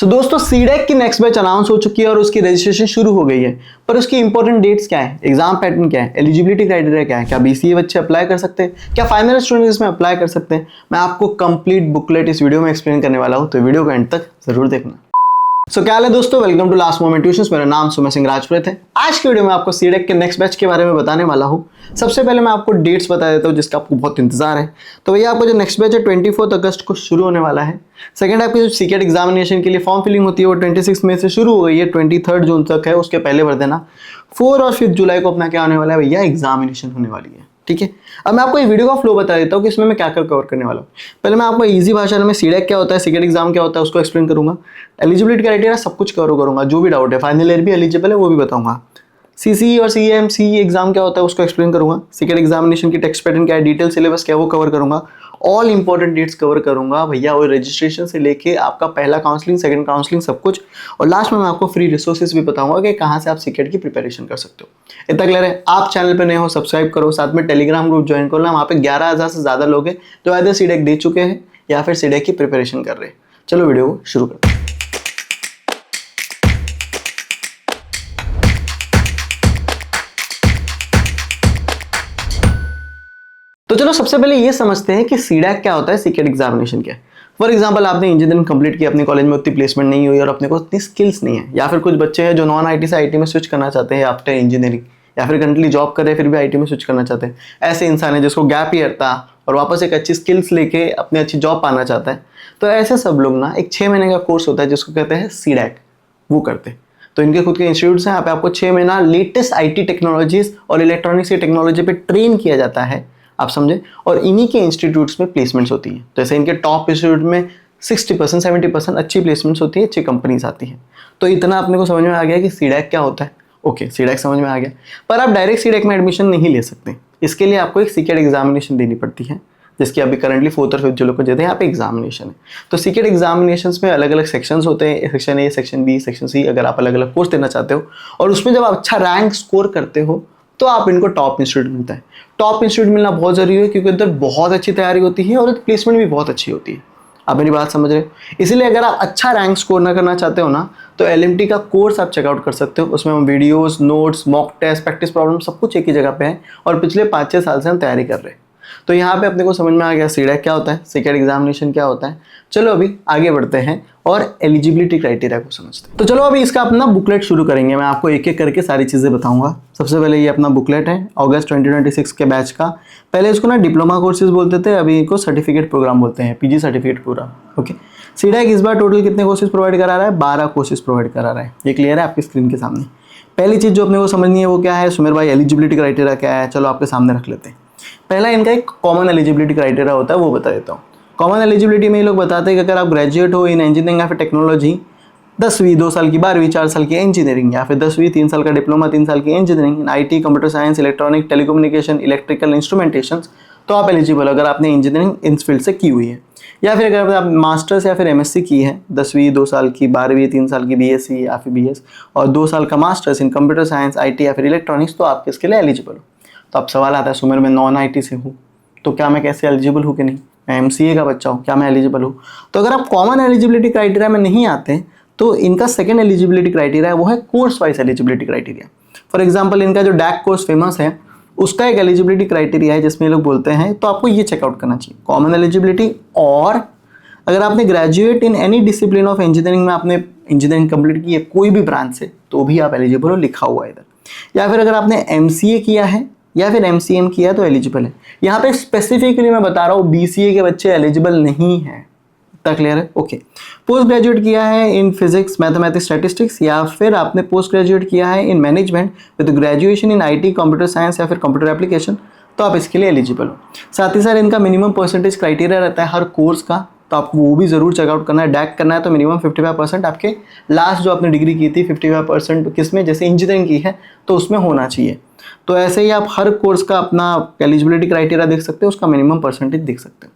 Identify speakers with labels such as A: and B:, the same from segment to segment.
A: दोस्तों सीडेक की next batch announce हो चुकी है और उसकी रजिस्ट्रेशन शुरू हो गई है। पर उसकी इंपॉर्टेंट डेट्स क्या है, एग्जाम पैटर्न क्या है, एलिजिबिलिटी क्राइटेरिया क्या है, क्या बीसीए बच्चे अप्लाई कर सकते हैं, क्या फाइनल स्टूडेंट इसमें अप्लाई कर सकते हैं, मैं आपको कंप्लीट बुकलेट इस वीडियो में एक्सप्लेन करने वाला हूं, तो वीडियो को एंड तक जरूर देखना। क्या हाल है दोस्तों, welcome to last moment tuitions. मेरा नाम सुमेश सिंह राजपुरोहित है। आज की वीडियो में आपको सीडेक के नेक्स्ट बैच के बारे में बताने वाला हूं। सबसे पहले मैं आपको डेट्स बता देता हूं जिसका आपको बहुत इंतजार है। तो भैया आपको जो नेक्स्ट बैच है 24 अगस्त को शुरू होने वाला है। सेकंड आपकी जो सीकेट एग्जामिनेशन के लिए फॉर्म फिलिंग होती है वो 26 मई से शुरू हो गई है, 23 जून तक है, उसके पहले भर देना। 4 और 5 जुलाई को अपना क्या होने वाला है भैया, एग्जामिनेशन होने वाली है। ठीक है, अब मैं आपको ये वीडियो का फ्लो बता देता हूँ कि इसमें मैं क्या क्या कवर करने वाला हूँ। पहले मैं आपको इजी भाषा में सीडेक क्या होता है, सीकेट एग्जाम क्या होता है उसको एक्सप्लेन करूंगा। एलिजिबिलिटी क्राइटेरिया सब कुछ कवर करूंगा, जो भी डाउट है, फाइनल ईयर भी एलिजिबल है वो भी बताऊंगा। सीसी और सीएमसी एग्जाम क्या होता है उसको एक्सप्लेन करूंगा। सीकेट एग्जामिनेशन की टेक्स्ट पैटर्न क्या है, डिटेल सिलेबस क्या है वो कवर करूंगा। ऑल इंपॉर्टेंट डेट्स कवर करूंगा भैया, और रजिस्ट्रेशन से लेके आपका पहला काउंसलिंग, सेकंड काउंसलिंग, सब कुछ। और लास्ट में मैं आपको फ्री रिसोर्सेज भी बताऊंगा कि कहाँ से आप सीकेट की प्रिपरेशन कर सकते हो। इतना क्लियर है? आप चैनल पे नए हो सब्सक्राइब करो, साथ में टेलीग्राम ग्रुप ज्वाइन कर लो। वहाँ पे 11,000 से ज्यादा लोग हैं जो आइदर सीडेक दे चुके हैं या फिर सीडेक की प्रिपरेशन कर रहे हैं। चलो वीडियो को शुरू करते हैं। तो चलो सबसे पहले ये समझते हैं कि सीडेक क्या होता है, सीकेट एग्जामिनेशन क्या है। फॉर एग्जांपल आपने इंजीनियरिंग कंप्लीट की, अपने कॉलेज में उतनी प्लेसमेंट नहीं हुई और अपने को उतनी स्किल्स नहीं है, या फिर कुछ बच्चे हैं जो नॉन आईटी से आईटी में स्विच करना चाहते हैं आफ्टर इंजीनियरिंग, या फिर करंटली जॉब कर रहे हैं फिर भी आईटी में स्विच करना चाहते हैं। ऐसे इंसान है जिसको गैप ईयर था और वापस एक अच्छी स्किल्स लेके अपनी अच्छी जॉब पाना चाहता है। तो ऐसे सब लोग ना एक 6 महीने का कोर्स होता है जिसको कहते हैं सीडेक, वो करते हैं। तो इनके खुद के इंस्टीट्यूट्स हैं, यहाँ पे आपको 6 महीना लेटेस्ट आईटी टेक्नोलॉजीज और इलेक्ट्रॉनिक्स की टेक्नोलॉजी पे ट्रेन किया जाता है, आप समझे। और इन्हीं के इंस्टीट्यूट्स में प्लेसमेंट्स होती है। जैसे इनके टॉप इंस्टीट्यूट में 60% 70% अच्छी प्लेसमेंट्स होती है, अच्छी कंपनीज आती हैं। तो इतना अपने को समझ में आ गया कि सीडेक क्या होता है। ओके, सीडेक समझ में आ गया। पर आप डायरेक्ट सीडेक में एडमिशन नहीं ले सकते, इसके लिए आपको एक सीकेट एग्जामिनेशन देनी पड़ती है, जिसकी अभी करंटली 4th और 5th जो लोग को देते हैं यहाँ पे एग्जामिनेशन है। तो सीकेट एग्जामिनेशन में अलग अलग सेक्शंस होते हैं, section A, section B, section C. अगर आप अलग अलग कोर्स देना चाहते हो और उसमें जब आप अच्छा रैंक स्कोर करते हो तो आप इनको टॉप इंस्टीट्यूट मिलता है। टॉप इंस्टीट्यूट मिलना बहुत जरूरी है क्योंकि उधर बहुत अच्छी तैयारी होती है और प्लेसमेंट भी बहुत अच्छी होती है। आप मेरी बात समझ रहे हो? इसलिए अगर आप अच्छा रैंक स्कोर ना करना चाहते हो ना, तो एलएमटी का कोर्स आप चेकआउट कर सकते हो। उसमें हम videos, notes, mock test, practice problem सब कुछ एक ही जगह पे है और पिछले 5-6 साल से हम तैयारी कर रहे हैं। तो यहाँ पे अपने को समझ में आ गया सीडेक क्या होता है, सीकेट एग्जामिनेशन क्या होता है। चलो अभी आगे बढ़ते हैं और एलिजिबिलिटी क्राइटेरिया को समझते हैं। तो चलो अभी इसका अपना बुकलेट शुरू करेंगे। मैं आपको एक एक करके सारी चीज़ें बताऊंगा। सबसे पहले ये अपना बुकलेट है अगस्त 2026 के बैच का। पहले इसको ना डिप्लोमा कोर्सेज बोलते थे, अभी इनको सर्टिफिकेट प्रोग्राम बोलते हैं, PG certificate program. Okay, CDAC इस बार टोटल कितने कोर्सेज प्रोवाइड करा रहा है? 12 कोर्सेज प्रोवाइड करा रहा है। ये क्लियर है आपकी स्क्रीन के सामने। पहली चीज़ जो अपने को समझनी है वो क्या है, सुमेर भाई एलिजिबिलिटी क्राइटेरिया क्या है, चलो आपके सामने रख लेते हैं। पहला इनका एक कॉमन एलिजिबिलिटी क्राइटेरिया होता है, वो बता देता हूँ। कॉमन एलिजिबिलिटी में ये लोग बताते हैं कि अगर आप ग्रेजुएट हो इन इंजीनियरिंग या फिर टेक्नोलॉजी, 10वीं 2 साल की, 12वीं 4 साल की इंजीनियरिंग, या फिर 10वीं 3 साल का डिप्लोमा 3 साल की engineering in IT, computer science, electronic, telecommunication, electrical instrumentation, तो आप एलिजिबल हो अगर आपने इंजीनियरिंग इन फील्ड से की हुई है। या फिर अगर आप मास्टर्स या फिर एमएससी की है, 10वीं 2 साल की, 12वीं 3 साल की बीएससी या फिर बीएस, और 2 साल का masters in computer science, IT या फिर इलेक्ट्रॉनिक्स, तो आप इसके लिए एलिजिबल हो। तो अब सवाल आता है, सुमेर मैं नॉन आईटी से हूँ तो क्या मैं कैसे एलिजिबल हूँ कि नहीं, मैं एमसीए का बच्चा हूँ, क्या मैं एलिजिबल हूँ? तो अगर आप कॉमन एलिजिबिलिटी क्राइटेरिया में नहीं आते तो इनका सेकंड एलिजिबिलिटी क्राइटेरिया है, वो है course wise eligibility criteria. For example इनका जो डैक कोर्स फेमस है उसका एक एलिजिबिलिटी क्राइटेरिया है जिसमें लोग बोलते हैं, तो आपको ये चेकआउट करना चाहिए, कॉमन एलिजिबिलिटी। और अगर आपने graduate in any discipline of engineering में आपने इंजीनियरिंग कंप्लीट की है कोई भी ब्रांच से, तो भी आप एलिजिबल हो, लिखा हुआ है इधर। या फिर अगर आपने एमसीए किया है या फिर एमसीएम किया तो एलिजिबल है। यहाँ पे स्पेसिफिकली मैं बता रहा हूँ बीसीए के बच्चे एलिजिबल नहीं हैं। इतना क्लियर है? ओके। पोस्ट ग्रेजुएट किया है इन फिजिक्स, मैथमेटिक्स, स्टैटिस्टिक्स, या फिर आपने पोस्ट ग्रेजुएट किया है in management with graduation in IT, computer science या फिर कंप्यूटर एप्लीकेशन, तो आप इसके लिए एलिजिबल हो। साथ ही साथ इनका मिनिमम परसेंटेज क्राइटेरिया रहता है हर कोर्स का, तो आपको वो भी जरूर चेकआउट करना है। डैक करना है तो मिनिमम 55% आपके लास्ट जो आपने डिग्री की थी 55% किसमें, जैसे इंजीनियरिंग की है तो उसमें होना चाहिए। तो ऐसे ही आप हर कोर्स का अपना एलिजिबिलिटी क्राइटेरिया देख सकते हो, उसका मिनिमम परसेंटेज देख सकते हो।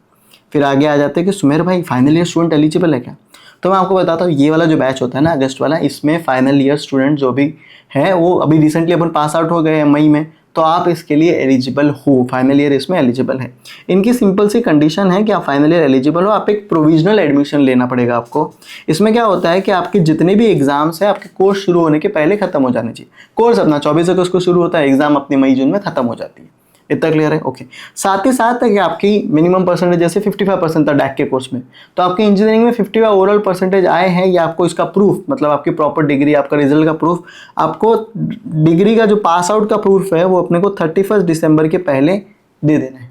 A: फिर आगे आ जाते हैं कि सुमेर भाई फाइनल ईयर स्टूडेंट एलिजिबल है क्या? तो मैं आपको बताता हूँ, ये वाला जो बैच होता है ना अगस्त वाला, इसमें फाइनल ईयर स्टूडेंट जो भी है वो अभी रिसेंटली अपन पास आउट हो गए हैं मई में, तो आप इसके लिए एलिजिबल हो, फाइनल ईयर इसमें एलिजिबल है। इनकी सिंपल सी कंडीशन है कि आप फाइनल ईयर एलिजिबल हो, आप एक प्रोविजनल एडमिशन लेना पड़ेगा आपको। इसमें क्या होता है कि आपके जितने भी एग्जाम्स है आपके कोर्स शुरू होने के पहले खत्म हो जाने चाहिए। कोर्स अपना 24 अगस्त को शुरू होता है, एग्जाम अपनी मई जून में खत्म हो जाती है। इतना क्लियर है? ओके। साथ ही साथ है कि आपकी मिनिमम परसेंटेज जैसे 55% था डैक के कोर्स में, तो आपकी इंजीनियरिंग में 55 ओवरऑल परसेंटेज आए हैं, या आपको इसका प्रूफ, मतलब आपकी प्रॉपर डिग्री, आपका रिजल्ट का प्रूफ, आपको डिग्री का जो पास आउट का प्रूफ है वो अपने को 31 दिसंबर के पहले दे देना है।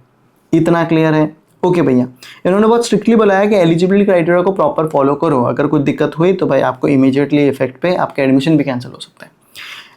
A: इतना क्लियर है? ओके भैया, इन्होंने बहुत स्ट्रिक्टली बताया कि एलिजिबिलिटी क्राइटेरिया को प्रॉपर फॉलो करो, अगर कुछ दिक्कत हुई तो भाई आपको इमीडिएटली इफेक्ट पे आपका एडमिशन भी कैंसिल हो सकता है।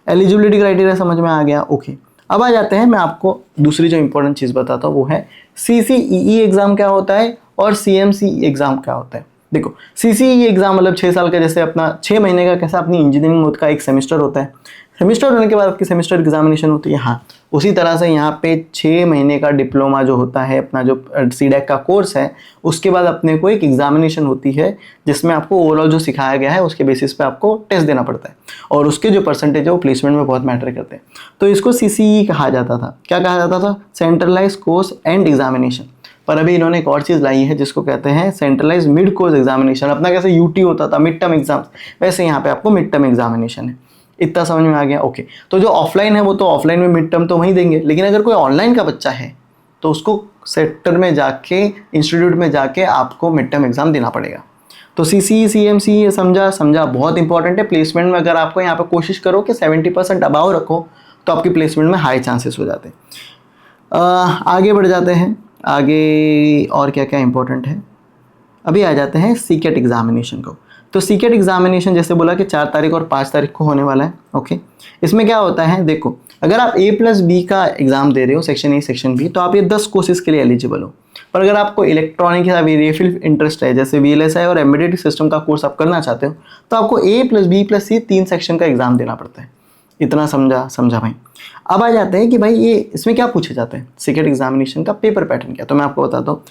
A: एलिजिबिलिटी क्राइटेरिया समझ में आ गया? ओके। अब आ जाते हैं, मैं आपको दूसरी जो इंपॉर्टेंट चीज़ बताता हूँ वो है CCEE एग्जाम क्या होता है और CMCE एग्जाम क्या होता है। देखो, CCEE एग्जाम मतलब 6 साल का, जैसे अपना 6 महीने का कैसा अपनी इंजीनियरिंग का एक सेमेस्टर होता है, सेमेस्टर होने के बाद आपकी सेमेस्टर एग्जामिनेशन होती है। हाँ, उसी तरह से यहाँ पे 6 महीने का डिप्लोमा जो होता है, अपना जो CDAC का कोर्स है, उसके बाद अपने को एक एग्जामिनेशन होती है जिसमें आपको ओवरऑल जो सिखाया गया है उसके बेसिस पे आपको टेस्ट देना पड़ता है, और उसके जो परसेंटेज है वो प्लेसमेंट में बहुत मैटर करते हैं। तो इसको CCE कहा जाता था। क्या कहा जाता था? Centralize course and examination. पर अभी इन्होंने एक और चीज़ लाई है जिसको कहते हैं सेंट्रलाइज मिड कोर्स एग्जामिनेशन। अपना कैसे UT होता था मिड टर्म एग्जाम, वैसे यहाँ पे आपको मिड टर्म एग्जामिनेशन है। इतना समझ में आ गया? ओके। तो जो ऑफलाइन है वो तो ऑफलाइन में मिड टर्म तो वहीं देंगे, लेकिन अगर कोई ऑनलाइन का बच्चा है तो उसको सेक्टर में जाके, इंस्टीट्यूट में जाके आपको मिड टर्म एग्जाम देना पड़ेगा। तो CCE CMCE समझा बहुत इंपॉर्टेंट है। प्लेसमेंट में अगर आपको यहाँ पे कोशिश करो कि 70% अबाव रखो तो आपकी प्लेसमेंट में हाई चांसेस हो जाते हैं। आगे बढ़ जाते हैं, आगे और क्या क्या इंपॉर्टेंट है। अभी आ जाते हैं CCAT एग्जामिनेशन को। तो CCAT एग्जामिनेशन जैसे बोला कि 4 तारीख और 5 तारीख को होने वाला है। ओके। इसमें क्या होता है, देखो, अगर आप A+B का एग्जाम दे रहे हो, सेक्शन A सेक्शन B, तो आप ये 10 कोर्सेज के लिए एलिजिबल हो। पर अगर आपको इलेक्ट्रॉनिक या वेरिएबल इंटरेस्ट है, जैसे VLSI और एम्बेडेड सिस्टम का कोर्स आप करना चाहते हो, तो आपको A+B+C 3 सेक्शन का एग्जाम देना पड़ता है। इतना समझा भाई? अब आ जाते हैं कि भाई ये इसमें क्या पूछे जाते हैं, CCAT एग्जामिनेशन का पेपर पैटर्न क्या। तो मैं आपको बताता हूँ।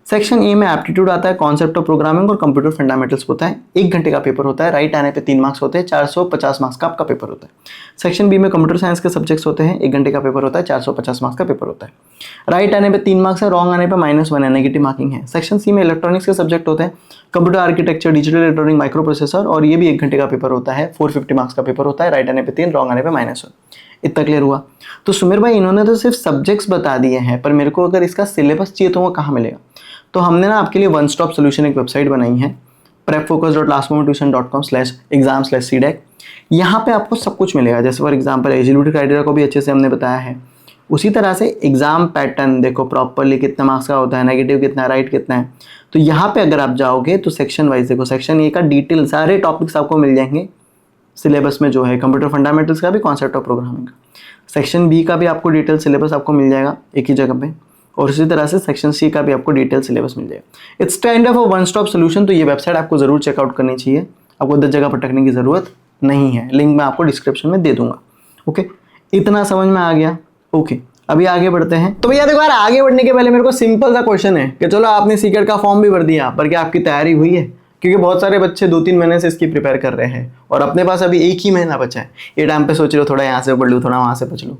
A: सेक्शन A में एप्टीट्यूड आता है, कॉन्सेप्ट ऑफ प्रोग्रामिंग और कंप्यूटर फंडामेंटल्स होता है। 1 घंटे का पेपर होता है, राइट आने पे 3 मार्क्स होते हैं, 450 मार्क्स का आपका पेपर होता है। सेक्शन B में कंप्यूटर साइंस के सब्जेक्ट्स होते हैं, 1 घंटे का पेपर होता है, 450 मार्क्स का पेपर होता है। राइट आने पे 3 मार्क्स है, रॉन्ग आने पे -1 है, नेगेटिव मार्किंग है। सेक्शन C में इलेक्ट्रॉनिक्स के सब्जेक्ट होते हैं, computer architecture, digital electronic, micro processor, और ये भी 1 घंटे का पेपर होता है, 450 मार्क्स का पेपर होता है। राइट आने पे 3, रॉन्ग आने पे -1। इतना क्लियर हुआ? तो सुमेर भाई, इन्होंने तो सिर्फ सब्जेक्ट्स बता दिए हैं, पर मेरे को अगर इसका सिलेबस चाहिए तो वो कहाँ मिलेगा? तो हमने ना आपके लिए वन स्टॉप सोल्यूशन एक वेबसाइट बनाई है, prepfocus.lastmomenttuition.com/exam/cdac। यहाँ पे आपको सब कुछ मिलेगा। जैसे फॉर एग्जांपल एलिजिबिलिटी क्राइटेरिया को भी अच्छे से हमने बताया है, उसी तरह से एग्जाम पैटर्न देखो प्रॉपरली, कितना मार्क्स का होता है, नेगेटिव कितना है, राइट कितना है। तो यहाँ पे अगर आप जाओगे तो सेक्शन वाइज देखो, सेक्शन A का डिटेल सारे टॉपिक्स आपको मिल जाएंगे सिलेबस में, जो है कंप्यूटर फंडामेंटल्स का भी, कॉन्सेप्ट ऑफ प्रोग्रामिंग का। सेक्शन B का भी आपको डिटेल सिलेबस आपको मिल जाएगा एक ही जगह पे, और इसी तरह से सेक्शन C का भी आपको डिटेल सिलेबस मिल जाएगा। It's kind of a one stop solution. तो ये वेबसाइट आपको जरूर चेकआउट करनी चाहिए, आपको 10 जगह भटकने की जरूरत नहीं है। लिंक मैं आपको डिस्क्रिप्शन में दे दूंगा। ओके, इतना समझ में आ गया? ओके, अभी आगे बढ़ते हैं। तो भैया देखो यार, आगे बढ़ने के पहले मेरे को सिंपल सा क्वेश्चन है कि चलो आपने CCAT का फॉर्म भी भर दिया, पर क्या आपकी तैयारी हुई है? क्योंकि बहुत सारे बच्चे 2-3 महीने से इसकी प्रिपेयर कर रहे हैं और अपने पास अभी 1 ही महीना बचा है। ये टाइम पे सोच लो थोड़ा यहाँ से पढ़ लूँ, थोड़ा वहाँ से पढ़ लूँ,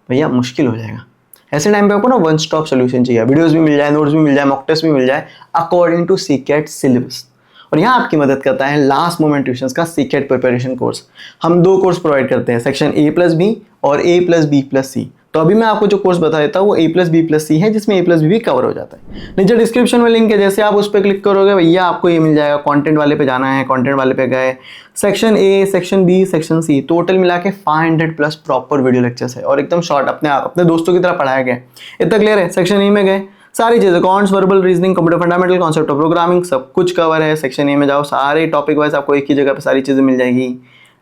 A: भैया मुश्किल हो जाएगा। ऐसे टाइम पे आपको ना वन स्टॉप सोल्यूशन चाहिए। वीडियोस भी मिल जाए, नोट्स भी मिल जाए, मॉक टेस्ट भी मिल जाए अकॉर्डिंग टू CCAT सिलेबस। और यहाँ आपकी मदद करता है लास्ट मोमेंट ट्यूशंस का CCAT प्रिपरेशन कोर्स। हम 2 कोर्स प्रोवाइड करते हैं, सेक्शन A+B और A+B+C। तो अभी मैं आपको जो कोर्स बता देता हूँ वो A+B+C है, जिसमें A+B भी कवर हो जाता है। नीचे डिस्क्रिप्शन में लिंक है, जैसे आप उस पर क्लिक करोगे भैया आपको ये मिल जाएगा। कंटेंट वाले पे जाना है, कंटेंट वाले पे गए, section A, section B, section C, total मिला के 500+ प्रॉपर वीडियो लेक्चर्स है और एकदम शॉर्ट, अपने दोस्तों की तरह पढ़ाया गया। इतना क्लियर है? सेक्शन E में गए, सारी चीज़ें, counts, verbal reasoning, computer fundamental, concept of programming, सब कुछ कवर है। सेक्शन A में जाओ, सारे टॉपिक वाइज आपको एक ही जगह पे सारी चीज़ें मिल जाएगी।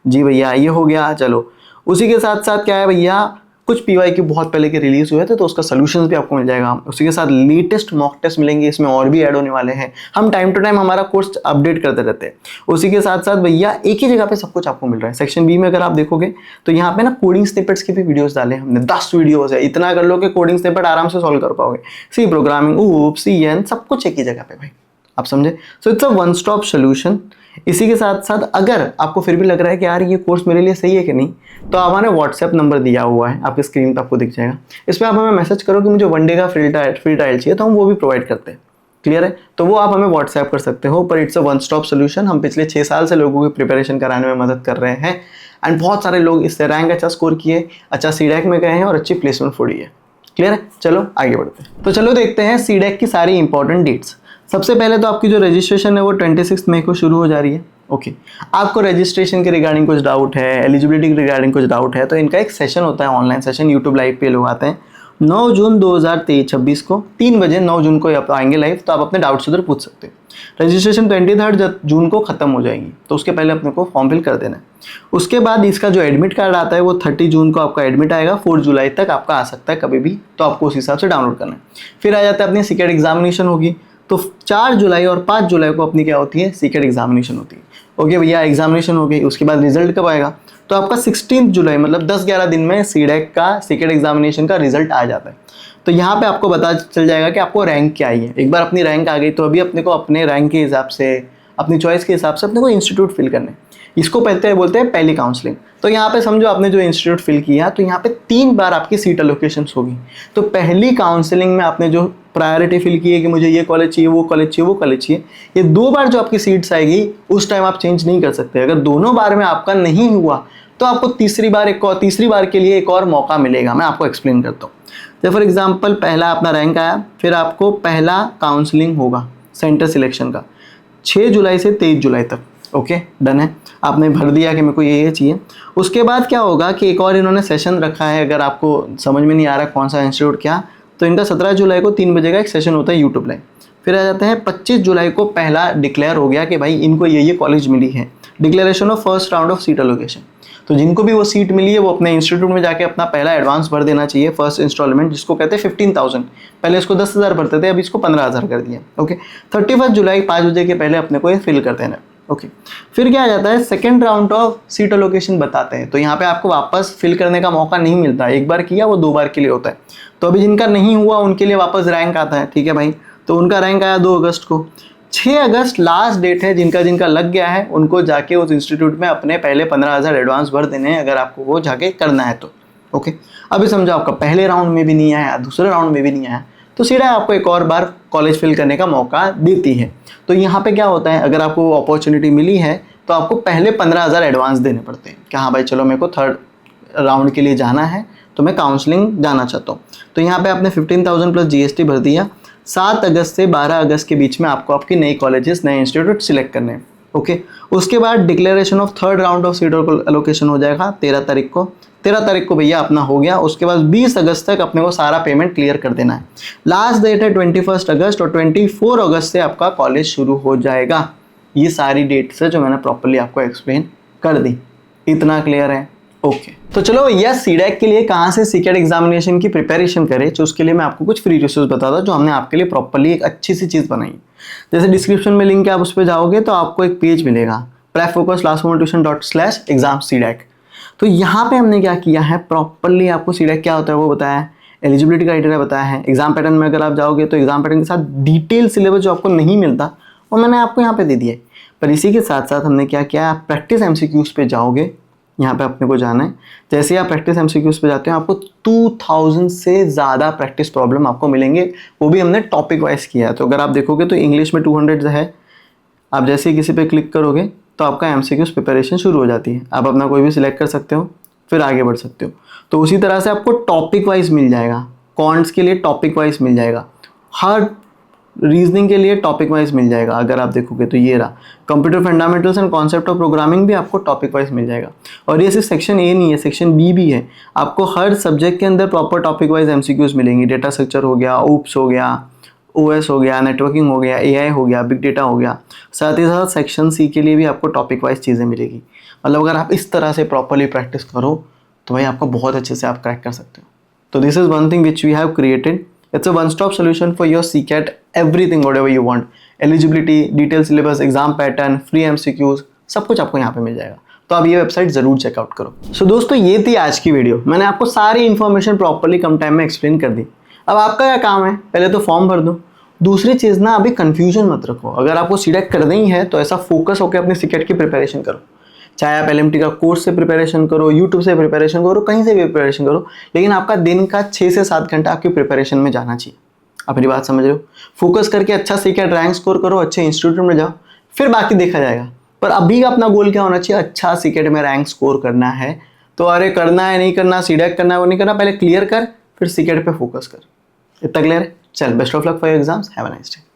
A: जी भैया, ये हो गया। चलो, उसी के साथ साथ क्या है भैया, कुछ PYQ बहुत पहले के रिलीज हुए थे तो उसका सोल्यूशन भी आपको मिल जाएगा। उसी के साथ लेटेस्ट मॉक टेस्ट मिलेंगे, इसमें और भी ऐड होने वाले हैं। हम टाइम टू टाइम हमारा कोर्स अपडेट करते रहते हैं। उसी के साथ साथ भैया एक ही जगह पे सब कुछ आपको मिल रहा है। सेक्शन B में अगर आप देखोगे तो यहाँ पे ना कोडिंग स्निपेट्स की भी वीडियोस डाले हमने, 10 वीडियोस है। इतना कर लो कि कोडिंग स्निपेट आराम से सॉल्व कर पाओगे। सी प्रोग्रामिंग, OOP, CN, सब कुछ एक ही जगह पे भाई, आप समझे? So it's a one stop solution. इसी के साथ साथ अगर आपको फिर भी लग रहा है कि यार ये कोर्स मेरे लिए सही है कि नहीं, तो हमारे व्हाट्सएप नंबर दिया हुआ है आपके स्क्रीन पर, आपको दिख जाएगा। इस पर आप हमें मैसेज करो कि मुझे 1 डे का फ्री ट्रायल चाहिए, तो हम वो भी प्रोवाइड करते हैं। क्लियर है? तो वो आप हमें व्हाट्सएप कर सकते हो। पर it's a one stop solution. हम पिछले 6 साल से लोगों की प्रिपरेशन कराने में मदद कर रहे हैं एंड बहुत सारे लोग इससे रैंक अच्छा स्कोर किए, अच्छा सीडैक में गए हैं और अच्छी प्लेसमेंट फोड़ी है। क्लियर है? चलो आगे बढ़ते हैं। तो चलो देखते हैं सीडैक की सारी इंपॉर्टेंट डेट्स। सबसे पहले तो आपकी जो रजिस्ट्रेशन है वो 26 मई को शुरू हो जा रही है। ओके, आपको रजिस्ट्रेशन के रिगार्डिंग कुछ डाउट है, एलिजिबिलिटी के रिगार्डिंग कुछ डाउट है, तो इनका एक सेशन होता है, ऑनलाइन सेशन, यूट्यूब लाइव पे लोग आते हैं 9 जून 2026 को 3 बजे, 9 जून को आप आएंगे लाइव, तो आप अपने डाउट्स उधर पूछ सकते हैं। रजिस्ट्रेशन 23 जून को खत्म हो जाएगी, तो उसके पहले अपने को फॉर्म फिल कर देना है। उसके बाद इसका जो एडमिट कार्ड आता है वो 30 जून को आपका एडमिट आएगा, 4 जुलाई तक आपका आ सकता है कभी भी, तो आपको उस हिसाब से डाउनलोड करना है। फिर आ जाता है अपनी सीकेट एग्जामिनेशन होगी, तो 4 जुलाई और 5 जुलाई को अपनी क्या होती है, सीकेट एग्जामिनेशन होती है। ओके भैया, एग्जामिनेशन हो गई, उसके बाद रिजल्ट कब आएगा, तो आपका 16 जुलाई मतलब 10-11 दिन में सीडैक का सीकेट एग्जामिनेशन का रिजल्ट आ जाता है। तो यहाँ पे आपको पता चल जाएगा कि आपको रैंक क्या आई है। एक बार अपनी रैंक आ गई तो अभी अपने को अपने रैंक के हिसाब से, अपनी चॉइस के हिसाब से अपने को इंस्टीट्यूट फिल करने, इसको बोलते हैं पहली काउंसलिंग। तो यहाँ पे समझो आपने जो इंस्टीट्यूट फिल किया, तो यहाँ पे 3 बार आपकी सीट एलोकेशंस होगी। तो पहली काउंसलिंग में आपने जो प्रायोरिटी फिल की है कि मुझे ये कॉलेज चाहिए, वो कॉलेज चाहिए, वो कॉलेज चाहिए, ये 2 बार जो आपकी सीट्स आएगी उस टाइम आप चेंज नहीं कर सकते। अगर दोनों बार में आपका नहीं हुआ तो आपको तीसरी बार के लिए एक और मौका मिलेगा। मैं आपको एक्सप्लेन करता हूँ। जैसे फॉर एग्जांपल पहला अपना रैंक आया, फिर आपको पहला काउंसलिंग होगा सेंटर सिलेक्शन का 6 जुलाई से 23 जुलाई तक। ओके, डन है, आपने भर दिया कि मेरे को ये चाहिए। उसके बाद क्या होगा कि एक और इन्होंने सेशन रखा है, अगर आपको समझ में नहीं आ रहा कौन सा इंस्टीट्यूट क्या, तो इनका 17 जुलाई को 3 बजे का एक सेशन होता है यूट्यूब लाइव। फिर आ जाते हैं 25 जुलाई को पहला डिक्लेयर हो गया कि भाई इनको ये कॉलेज मिली है, declaration of first round of seat allocation. तो जिनको भी वो सीट मिली है वो अपने इंस्टीट्यूट में जाके अपना पहला एडवांस भर देना चाहिए, फर्स्ट इंस्टॉलमेंट, जिसको कहते हैं 15,000। पहले इसको 10,000 भरते थे, अभी इसको 15,000 कर दिया। ओके, 31 जुलाई 5 बजे के पहले अपने को ये फिल कर देना। ओके, फिर क्या आ जाता है, second round of seat allocation बताते हैं। तो यहाँ पे आपको वापस फिल करने का मौका नहीं मिलता, एक बार किया वो 2 बार के लिए होता है। तो अभी जिनका नहीं हुआ उनके लिए वापस रैंक आता है, ठीक है भाई। तो उनका रैंक आया 2 अगस्त को। 6 अगस्त लास्ट डेट है, जिनका लग गया है उनको जाके उस इंस्टीट्यूट में अपने पहले 15,000 एडवांस भर देने हैं, अगर आपको वो जाके करना है तो। ओके, अभी समझो आपका पहले राउंड में भी नहीं आया, दूसरे राउंड में भी नहीं आया, तो सीधा आपको एक और बार कॉलेज फिल करने का मौका देती है। तो यहाँ पे क्या होता है, अगर आपको अपॉर्चुनिटी मिली है तो आपको पहले 15,000 एडवांस देने पड़ते हैं कि हाँ भाई चलो मेरे को 3rd राउंड के लिए जाना है, तो मैं काउंसलिंग जाना चाहता हूँ। तो यहाँ पे आपने 15,000 प्लस GST भर दिया। 7 अगस्त से 12 अगस्त के बीच में आपको आपकी नई कॉलेजेस, नए इंस्टीट्यूट सिलेक्ट करने हैं। ओके, उसके बाद declaration of 3rd round of seat allocation हो जाएगा 13 तारीख को। 13 तारीख को भैया अपना हो गया। उसके बाद 20 अगस्त तक अपने को सारा पेमेंट क्लियर कर देना है। लास्ट डेट है 21 अगस्त और 24 अगस्त से आपका कॉलेज शुरू हो जाएगा। ये सारी डेट्स है जो मैंने प्रॉपर्ली आपको एक्सप्लेन कर दी। इतना क्लियर है? ओके, तो चलो भैया सीडैक के लिए कहाँ से सीकेट एग्जामिनेशन की प्रिपरेशन करें, तो उसके लिए मैं आपको कुछ फ्री रिसोर्स बताता जो हमने आपके लिए प्रॉपर्ली एक अच्छी सी चीज़ बनाई। जैसे डिस्क्रिप्शन में लिंक है, आप उस पर जाओगे तो आपको एक पेज मिलेगा prepfocus.classroomtuition.com/exam-cdac। तो यहाँ पे हमने क्या किया है, प्रॉपर्ली आपको सीडैक क्या होता है वो बताया है, एलिजिबिलिटी क्राइटेरिया बताया है। एग्जाम पैटर्न में अगर आप जाओगे तो एग्जाम पैटर्न के साथ डिटेल सिलेबस जो आपको नहीं मिलता वो मैंने आपको यहाँ पे दे दिया है। पर इसी के साथ साथ हमने क्या किया, प्रैक्टिस MCQs पे जाओगे, यहाँ पे अपने को जाना है। जैसे ही आप प्रैक्टिस MCQs पे जाते हैं आपको 2000 से ज़्यादा प्रैक्टिस प्रॉब्लम आपको मिलेंगे, वो भी हमने टॉपिक वाइज किया है। तो अगर आप देखोगे तो इंग्लिश में 200 है, आप जैसे ही किसी पे क्लिक करोगे तो आपका MCQs प्रिपरेशन शुरू हो जाती है। आप अपना कोई भी सिलेक्ट कर सकते हो, फिर आगे बढ़ सकते हो। तो उसी तरह से आपको टॉपिक वाइज मिल जाएगा, कॉन्ट्स के लिए टॉपिक वाइज मिल जाएगा, हर रीजनिंग के लिए टॉपिक वाइज मिल जाएगा। अगर आप देखोगे तो ये रहा, computer fundamentals and concept of programming भी आपको टॉपिक वाइज मिल जाएगा। और ये सिर्फ सेक्शन ए नहीं है, सेक्शन बी भी है। आपको हर सब्जेक्ट के अंदर प्रॉपर टॉपिक वाइज MCQs मिलेंगी। डेटा स्ट्रक्चर हो गया, OOPS हो गया, OS हो गया, नेटवर्किंग हो गया, AI हो गया, बिग डेटा हो गया। साथ ही साथ सेक्शन सी के लिए भी आपको टॉपिक वाइज चीज़ें मिलेगी। मतलब अगर आप इस तरह से प्रॉपरली प्रैक्टिस करो तो भाई आपको बहुत अच्छे से आप क्रैक कर सकते हो। तो this is one thing which we have created. It's a one-stop solution for your CCAT, everything whatever you want, eligibility, detailed syllabus, exam pattern, free MCQs, सब कुछ आपको यहाँ पे मिल जाएगा। तो आप ये वेबसाइट जरूर चेकआउट करो। सो दोस्तों ये थी आज की वीडियो। मैंने आपको सारी इन्फॉर्मेशन प्रॉपर्ली कम टाइम में एक्सप्लेन कर दी। अब आपका क्या काम है, पहले तो फॉर्म भर दो, दूसरी चीज़ ना, अभी कंफ्यूजन मत रखो। अगर आपको सीडेक करना ही है तो ऐसा फोकस होकर अपने सीकेट की प्रिपरेशन करो। चाहे आप एलएमटी का कोर्स से प्रिपरेशन करो, यूट्यूब से प्रिपरेशन करो, कहीं से भी प्रिपरेशन करो, लेकिन आपका दिन का 6 से 7 घंटा आपकी प्रिपरेशन में जाना चाहिए। आप मेरी बात समझ रहे हो? फोकस करके अच्छा सीकेट रैंक स्कोर करो, अच्छे इंस्टीट्यूट में जाओ, फिर बाकी देखा जाएगा। पर अभी का अपना गोल क्या होना चाहिए? अच्छा सीकेट में रैंक स्कोर करना है। तो अरे करना है नहीं करना, सीडेक करना है वो नहीं करना, पहले क्लियर कर, फिर सीकेट पे फोकस कर। इतना क्लियर है? चल, best of luck for your exams, have a nice day.